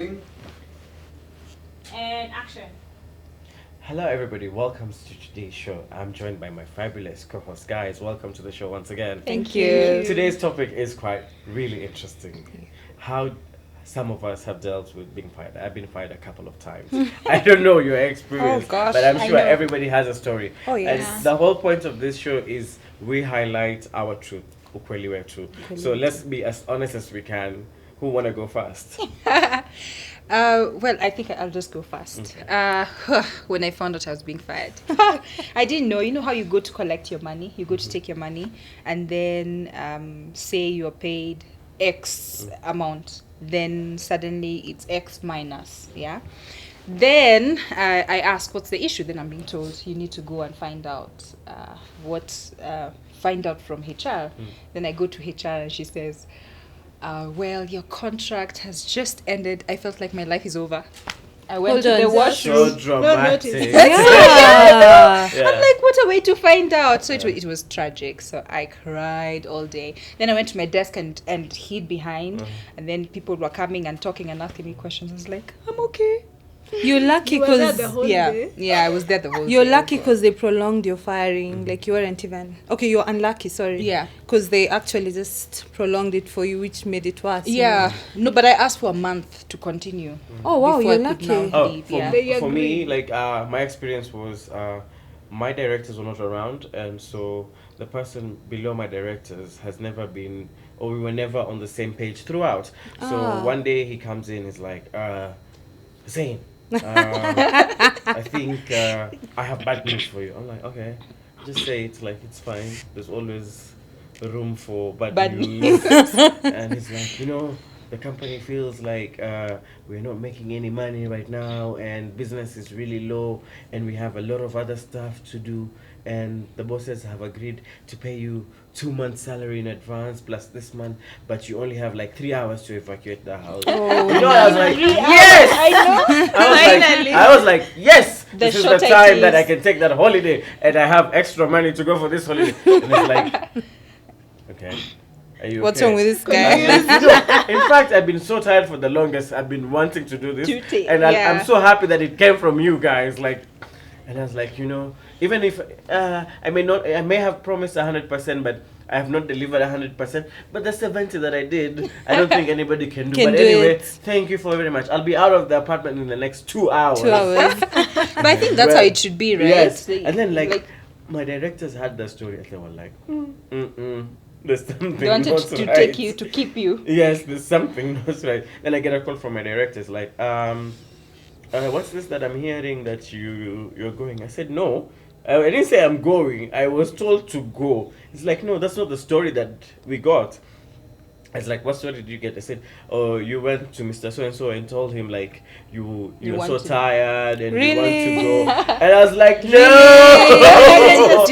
And action. Hello, everybody. Welcome to today's show. I'm joined by my fabulous co-host, guys. Welcome to the show once again. Thank you. Today's topic is quite really interesting. How some of us have dealt with being fired. I've been fired a couple of times. I don't know your experience, Oh, gosh. but I'm I sure know. everybody has a story. Oh, yes. And the whole point of this show is we highlight our truth. Ukweli, we're true. So let's be as honest as we can. Who want to go first? Well, I think I'll just go first. When I found out I was being fired, I didn't know. You know how you go to collect your money? You go to take your money, and then say you're paid X amount. Then suddenly it's X minus, yeah? Then I ask, what's the issue? Then I'm being told, you need to go and find out find out from HR. Then I go to HR and she says, well, your contract has just ended. I felt like my life is over. I went Hold to on, the that's So washroom. dramatic. notice. Yeah. Yeah. I'm like, what a way to find out. So it was tragic. So I cried all day. Then I went to my desk and hid behind. And then people were coming and talking and asking me questions. I was like, I'm okay. You're lucky You were there because the whole Yeah, day. yeah, I was there the whole you're day. lucky because they prolonged your firing. Like you weren't even okay. You're unlucky. Sorry. Yeah. Because they actually just prolonged it for you, which made it worse. Yeah. No, but I asked for a month to continue. Oh wow, before you're I could now lucky. Oh, leave, for, yeah. They for me, agree. like my experience was my directors were not around, and so the person below my directors has never been, or we were never on the same page throughout. So Ah. one day he comes in, he's like, Hussein, I think I have bad news for you. I'm like, okay, just say it. Like it's fine. There's always room for bad news. And he's like, the company feels like we're not making any money right now, and business is really low, and we have a lot of other stuff to do, and the bosses have agreed to pay you 2 months salary in advance plus this month, but you only have like 3 hours to evacuate the house. I was like, yes, I know. I was like, yes, The this is the shorter time it that I is. can take that holiday, and I have extra money to go for this holiday. And it's like, okay, are you What's okay? wrong with this guy? In fact, I've been so tired for the longest. I've been wanting to do this, and yeah. I'm so happy that it came from you guys. Like, and I was like, even if I may have promised 100%, but I have not delivered 100%. But the 70 that I did, I don't think anybody can do. Can But do anyway, it. thank you for very much. I'll be out of the apartment in the next 2 hours. 2 hours. But I think that's how it should be, right? Yes, Like- and then like my directors had the story, and they were like, there's something they wanted not to right. take you, to keep you. Yes, there's something not right. Then I get a call from my directors like, what's this that I'm hearing that you're going? I said no. I didn't say I'm going. I was told to go. It's like, no, that's not the story that we got. I was like, what story did you get? I said, oh, you went to Mr. So-and-so and told him like you're want so to- tired and you want Really? to go. And I was like, no, Really?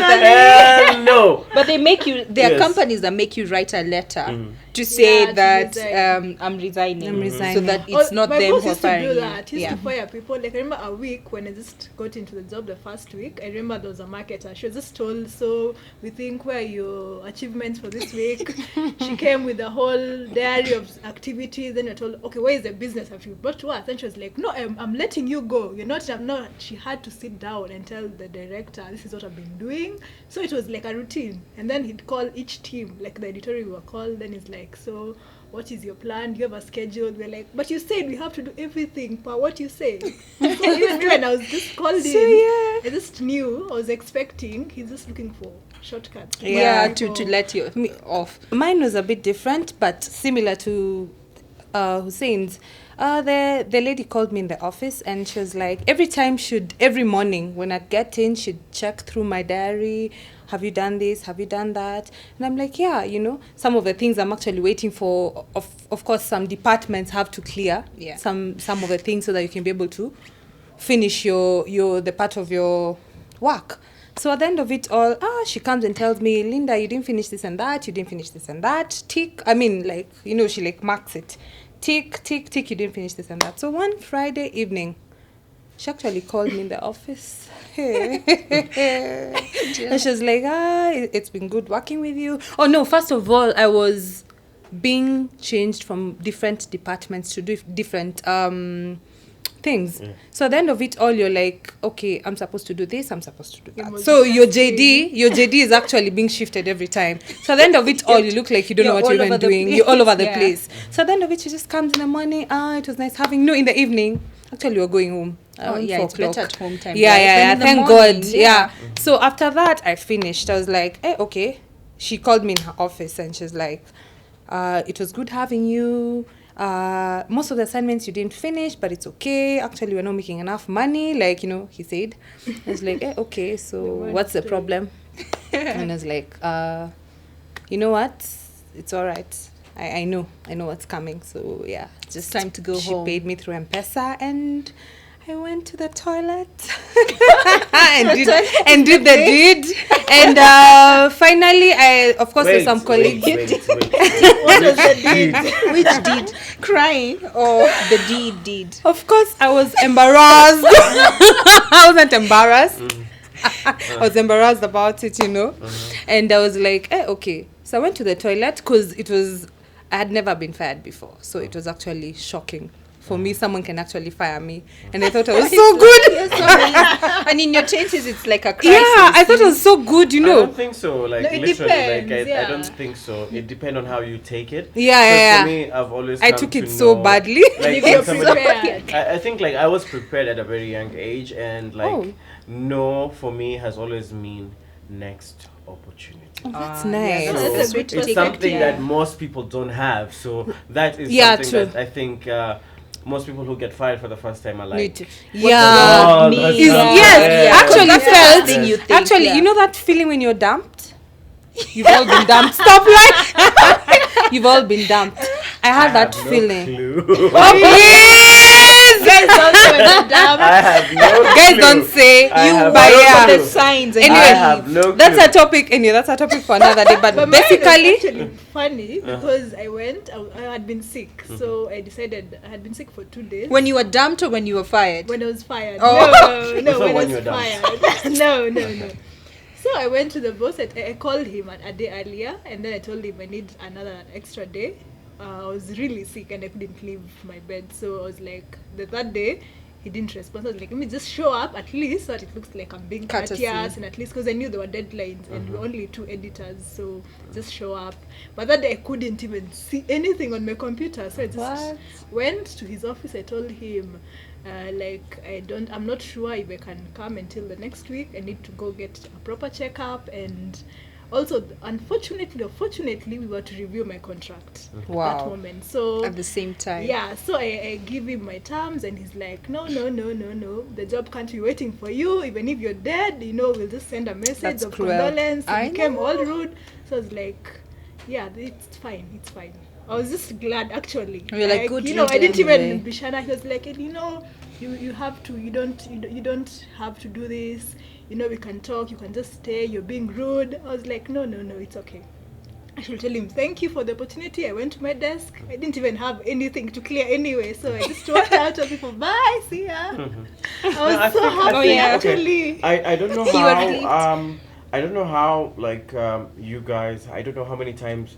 hell no. But they make you. There are Yes. companies that make you write a letter Mhm. to say Yeah, to that resign. I'm resigning, I'm so resigning. that it's not my them boss who are used to firing do you. that. He used Yeah. to fire people. Like I remember a week when I just got into the job the first week. I remember there was a marketer. She was just told, so we think where are your achievements for this week. She came with a whole diary of activities. Then I told, okay, where is the business? Have you brought to us? And she was like, no, I'm letting you go. You're not. I'm not. She had to sit down and tell the director, this is what I've been doing. So it was like a routine. And then he'd call each team, like the editorial were called. Then he's like, so what is your plan? Do you have a schedule? We're like, but you said we have to do everything per what you say. So even me when I was just called in, I just knew, I was expecting, he's just looking for shortcuts. Yeah, Yeah. to let you off. Mine was a bit different, but similar to Hussein's. The lady called me in the office and she was like, every morning when I'd get in, she'd check through my diary. Have you done this? Have you done that? And I'm like, yeah, some of the things I'm actually waiting for. Of course, some departments have to clear Yeah. some of the things so that you can be able to finish the part of your work. So at the end of it all, she comes and tells me, Linda, you didn't finish this and that, you didn't finish this and that. Tick. I mean, like, she like marks it. Tick, tick, tick, you didn't finish this and that. So one Friday evening, she actually called me in the office. And she was like, it's been good working with you. Oh no, first of all, I was being changed from different departments to different things. So at the end of it all, you're like, okay, I'm supposed to do this, I'm supposed to do that. So your JD is actually being shifted every time. So at the end of it all, you look like you don't know what you're even doing. You're all over the place. So at the end of it, she just comes in the morning. It was nice having. No, in the evening. Actually, we're going home. It's better at home time. Yeah. Thank God. Yeah. So after that, I finished. I was like, okay. She called me in her office and she's like, it was good having you. Most of the assignments you didn't finish, but it's okay. Actually, we're not making enough money, like, he said. I was like, okay, so what's the problem? And I was like, you know what? It's all right. I know what's coming. So, yeah, just time to go home. She paid me through M-Pesa and I went to the toilet and did the deed. And finally, of course, there's some colleagues. Wait. What was the deed? Which deed? Crying or the deed? Of course, I was embarrassed. I wasn't embarrassed. I was embarrassed about it, And I was like, okay. So I went to the toilet because I had never been fired before. So it was actually shocking. For me, someone can actually fire me. And I thought I was so good. And in your 20s, it's like a crisis. Yeah, I thought it was so good, I don't think so. Like, No, it literally, depends, I don't think so. It depends on how you take it. Yeah. For me, I've always I come took to it so know, badly. Like, You're when somebody- prepared. I think, like, I was prepared at a very young age. And, like, no, for me, has always mean next opportunity. Oh, that's yeah, nice. that's a good It's perspective. something that most people don't have. So that is Yeah, something true. that I think most people who get fired for the first time are like, Need to- "Oh, Yeah. that's Is- not Yes, fair." actually That's the felt. first thing you think, Actually, yeah. you know that feeling when you're dumped? You've all been dumped. Stop like you've all been dumped. I had that have no feeling. clue. Oh please! Guys, don't go and dump. I have no Guys clue. don't say I you, have but no yeah. clue. The signs. And Anyway, I have no clue. That's a topic. Anyway, that's a topic for another day. But But mine was basically, actually funny because I had been sick, so I decided I had been sick for 2 days. when you were dumped or when you were fired? When I was fired. Oh. No, thought when when I you was were fired. No. So I went to the boss. I called him a day earlier, and then I told him I need another extra day. I was really sick and I couldn't leave my bed. So I was like, the third day, he didn't respond. So I was like, let me just show up at least so that it looks like I'm being Courtesy. courteous, and at least because I knew there were deadlines and we were only 2 editors, so just show up. But that day I couldn't even see anything on my computer, so I just went to his office. I told him, I'm not sure if I can come until the next week. I need to go get a proper checkup, and also unfortunately or fortunately we were to review my contract at that moment. So At the same time. yeah, so I give him my terms and he's like, no, the job can't be waiting for you. Even if you're dead, we'll just send a message That's of cruel. condolence. I It became know. all rude. So I was like, yeah, it's fine. I was just glad actually. You're like, good I didn't even anyway. Bishana. He was like, you have to, you don't have to do this. We can talk, you can just stay, you're being rude. I was like, no, it's okay. I should tell him, thank you for the opportunity. I went to my desk. I didn't even have anything to clear anyway. So I just walked out of people, bye, see ya. I was so happy, actually. I don't know You were relieved. how I don't know how you guys, I don't know how many times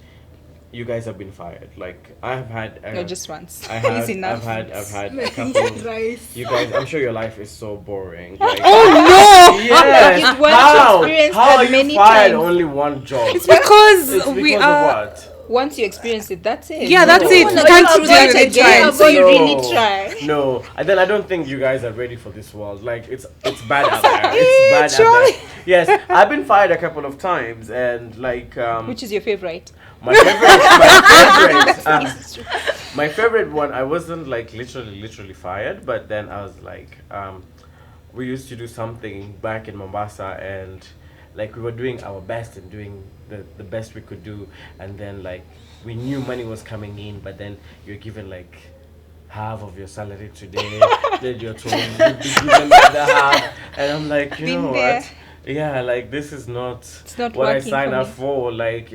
you guys have been fired. Like, I have had No, just once. I have, It's enough. I've had a Yeah, couple. rice. You guys, I'm sure your life is so boring. Like, oh yes. You've once How? experienced How that are you many fired times. only one job? it's because It's we because are. of what? Once you experience it, that's it. Yeah, that's it. wanna You can't go deal through that with it again, twice. so you No. really try. No, and then I don't think you guys are ready for this world. Like, it's bad out there. It's bad out there. Yes, I've been fired a couple of times, and like Which is your favorite? my favorite one. I wasn't like literally fired, but then I was like, we used to do something back in Mombasa, and like we were doing our best and doing the best we could do, and then like we knew money was coming in, but then you're given like half of your salary today. Then you're told you'll be given the other half, and I'm like, you Been know there. what? Yeah, like this is not, not what I working signed for up me. for. Like,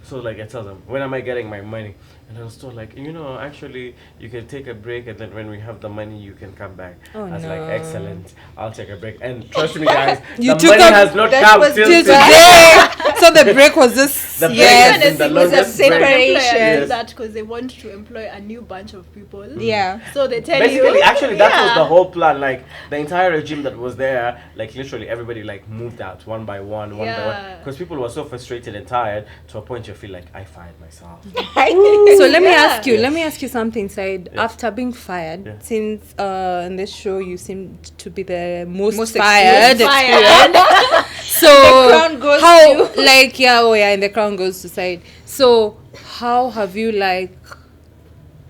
so like I tell them, when am I getting my money? And I was told like, actually you can take a break, and then when we have the money you can come back. Oh, I was like, no. excellent, I'll take a break. And trust me guys, You the took money a- has not that come was till Till today. today. So the break was just The break yes. has been the Honestly, it was a longest break. separation. employer Yes. that because they want to employ a new bunch of people. Yeah. So they tell Basically, you. actually, that was Yeah. the whole plan. Like the entire regime that was there, like literally everybody like moved out one by one, by one, Yeah. because people were so frustrated and tired to a point you feel like I fired myself. So let me Yeah. ask you. Let me ask you something, Said. Yeah. After being fired, Yeah. since in this show you seem to be the most, Most fired. experienced. So The crown goes how like and the crown goes to Said. So how have you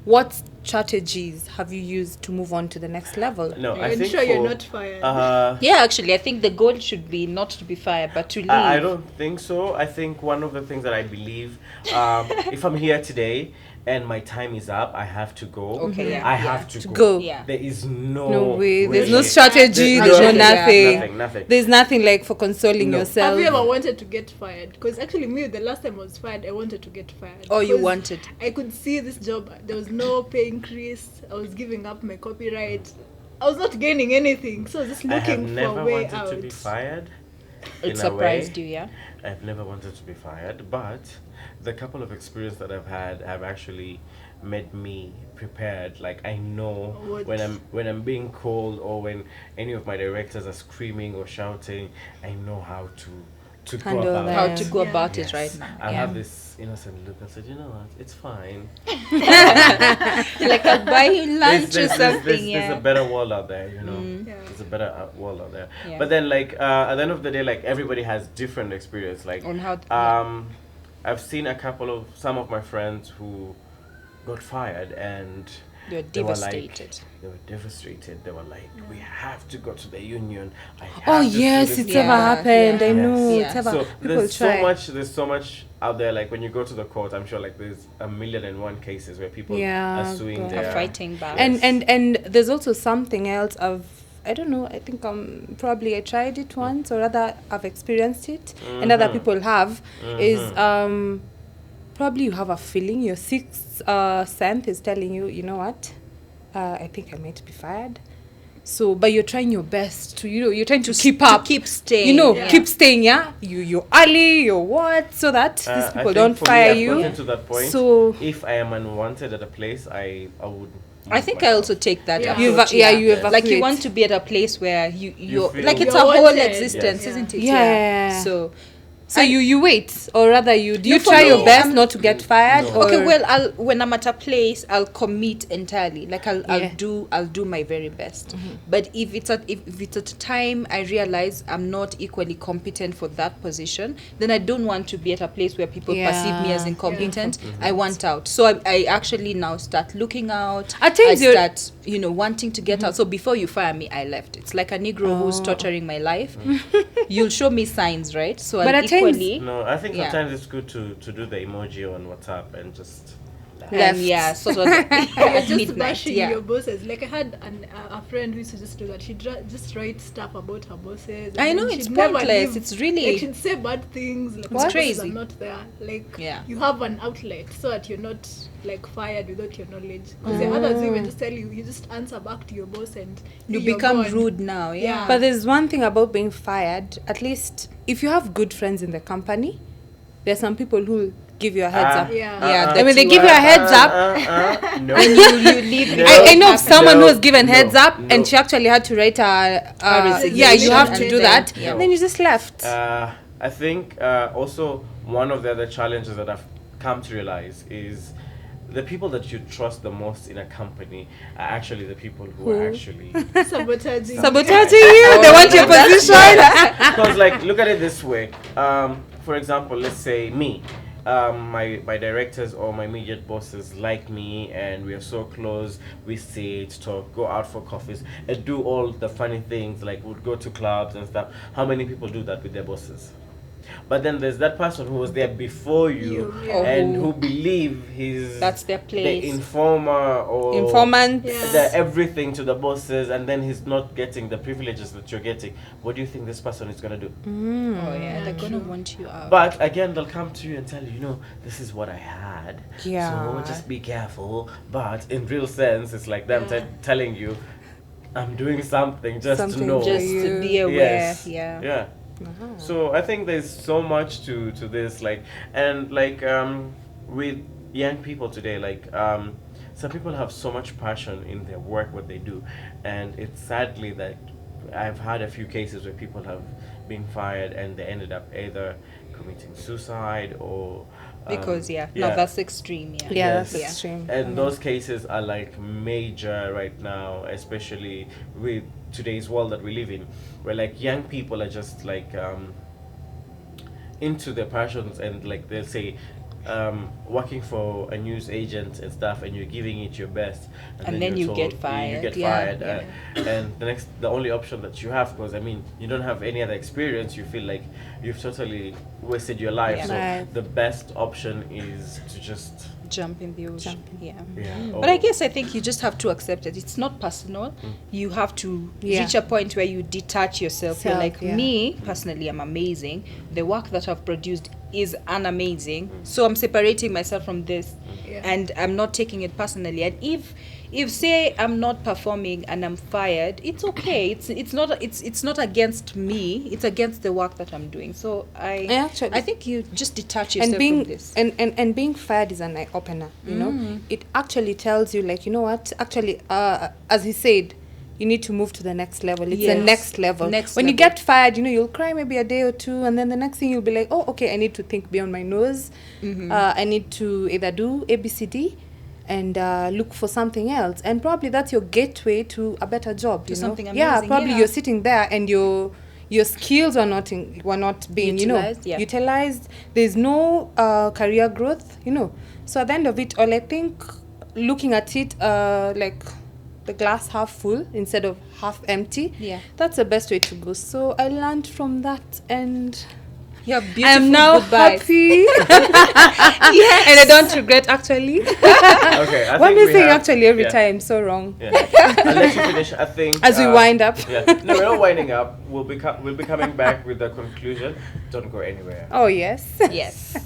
what strategies have you used to move on to the next level? No, I think Ensure you're for, not fired. Yeah, actually, I think the goal should be not to be fired, but to leave. I don't think so. I think one of the things that I believe, if I'm here today and my time is up, I have to go. Okay, yeah, I yeah. have to Go. Yeah. There is no, No way. There's no really- strategy. There- There's no yeah. nothing. Nothing. There's nothing like for consoling No. yourself. Have you ever wanted to get fired? Because actually, me, the last time I was fired, I wanted to get fired. Oh, you 'Cause wanted. I could see this job. There was no pay increase. I was giving up my copyright. I was not gaining anything. So I was just I have looking for never a way wanted out. to be fired. It in a surprised way. you, yeah? I've never wanted to be fired, but the couple of experience that I've had have actually made me prepared. Like I know What? when I'm being called or when any of my directors are screaming or shouting, I know how to go Handle about that. How it. to go Yeah. about Yes. it right now. I yeah. have this innocent look and said, you know what, it's fine. Like I'll buy you lunch or something, There's yeah. a better world out there, you know. Yeah. There's a better world out there. Yeah. But then, like at the end of the day, like everybody has different experience. Like On how I've seen some of my friends who got fired and You're they were like, devastated. they were devastated. They were like, we have to go to the union. I Oh have to do yes, this it's thing." ever Yeah, happened. yeah. I know Yes. it's Yeah. ever. So People there's try. there's so much out there. Like when you go to the court, I'm sure like there's 1,000,001 cases where people Yeah, are suing God. their Are fighting back. Yes. And there's also something else I don't know, I think probably I tried it once or rather I've experienced it and other Mhm. people have is Mhm. probably you have a feeling your sixth sense is telling you, you know what, I think I might be fired. So but you're trying your best to you're trying to keep up, keep staying. you keep staying, yeah, you're early, you're what, so that these I people think don't for me, fire I've you. gotten to that point. So If I am unwanted at a place, I would. I think I also take that Yeah. approach. you Yes. like you evacuate. want to be at a place where you're feel- like it's You're a whole wanted. existence, Yes. isn't it? Yeah. So you wait, or rather you No, for try me, your best I'm- not to get fired. No. Or okay, well, when I'm at a place, I'll commit entirely. Like Yeah. I'll do my very best. But if it's at a time I realize I'm not equally competent for that position, then I don't want to be at a place where people perceive me as Yeah. incompetent. I want out. So I actually now start looking out. At times I you're- start wanting to get out. So before you fire me, I left. It's like a Negro who's torturing my life. You'll show me signs, right? So But I'll at times- equally. No, I think Yeah. sometimes it's good to do the emoji on WhatsApp and just. Left. Yeah, sort of You're at just midnight. bashing Yeah. your bosses. Like I had a friend who used to just do that. She'd just write stuff about her bosses. and I then know, she'd it's never pointless. leave- It's really- like she'd say bad things. Like It's my bosses crazy. are not there. Like Yeah. you have an outlet so that you're not like fired without your knowledge. Because the others will even just tell you. You just answer back to your boss and You you're become gone. rude now. Yeah. Yeah. But there's one thing about being fired. At least if you have good friends in the company, there's some people who give you a heads up. Yeah. Yeah, I mean, they you give you a heads up. No. you leave. No. I know of someone who No, was given no, heads up, no. and she actually had to write resignation yeah, you have to and do then- that. yeah. And then you just left. I think also one of the other challenges that I've come to realize is the people that you trust the most in a company are actually the people who are actually. Sabotaging. Sabotaging you. They want your position. Because like look at it this way. For example, let's say me. My directors or my immediate bosses like me and we are so close. We sit, talk, go out for coffees and do all the funny things like would go to clubs and stuff. How many people do that with their bosses? But then there's that person who was there before you Yeah. and who believe he's That's their place. the informer or Informant. Yeah. the everything to the bosses, and then he's not getting the privileges that you're getting. What do you think this person is gonna do? Oh yeah, they're gonna want you out. But again, they'll come to you and tell you, this is what I had. Yeah. So just be careful. But in real sense, it's like them Yeah. telling you, I'm doing something just Something to know. just- Just to be aware. Yes. Yeah. Yeah. Uh-huh. So I think there's so much to this, like, and like with young people today, like some people have so much passion in their work, what they do, and it's sadly that I've had a few cases where people have been fired and they ended up either committing suicide or Because no, that's extreme. Yeah. Yeah, Yes. that's extreme. and those cases are like major right now, especially with today's world that we live in, where like young people are just like into their passions, and like they'll say working for a news agent and stuff, and you're giving it your best, And then you you're get told fired. you get Yeah, fired yeah. and the only option that you have, because I mean you don't have any other experience, you feel like you've totally wasted your life. Yeah. So Right. the best option is to just Jump in the ocean. Jump Yeah. or- But I guess I think you just have to accept it. It's not personal. You have to Yeah. reach a point where you detach yourself. You're like, Yeah. me, personally, I'm amazing. The work that I've produced is unamazing. So I'm separating myself from this. Yeah. And I'm not taking it personally. And if say I'm not performing and I'm fired, it's okay. It's not against me. It's against the work that I'm doing. So Actually- I think you just detach yourself And being from this. and being fired is an eye opener, you know. It actually tells you, like, you know what, actually as he said, you need to move to the next level. It's the Yes. next level. Next When you level. get fired, you know, you'll cry maybe a day or two, and then the next thing you'll be like, oh, okay, I need to think beyond my nose. I need to either do ABCD and look for something else, and probably that's your gateway to a better job. To you know? something Yeah, amazing, probably yeah. you're sitting there and your skills are not being Utilized, yeah. utilized. There's no career growth, you know. So at the end of it all, I think looking at it like the glass half full instead of half empty, Yeah. that's the best way to go. So I learned from that, and You have I beautiful am now goodbyes. happy. Yes. And I don't regret, actually. Okay, I What think am I we saying have- actually every yeah. time? So wrong. Yeah. I'll let you finish. I think As we wind up. Yeah. No, we're not winding up. We'll be coming back with the conclusion. Don't go anywhere. Oh, yes. Yes.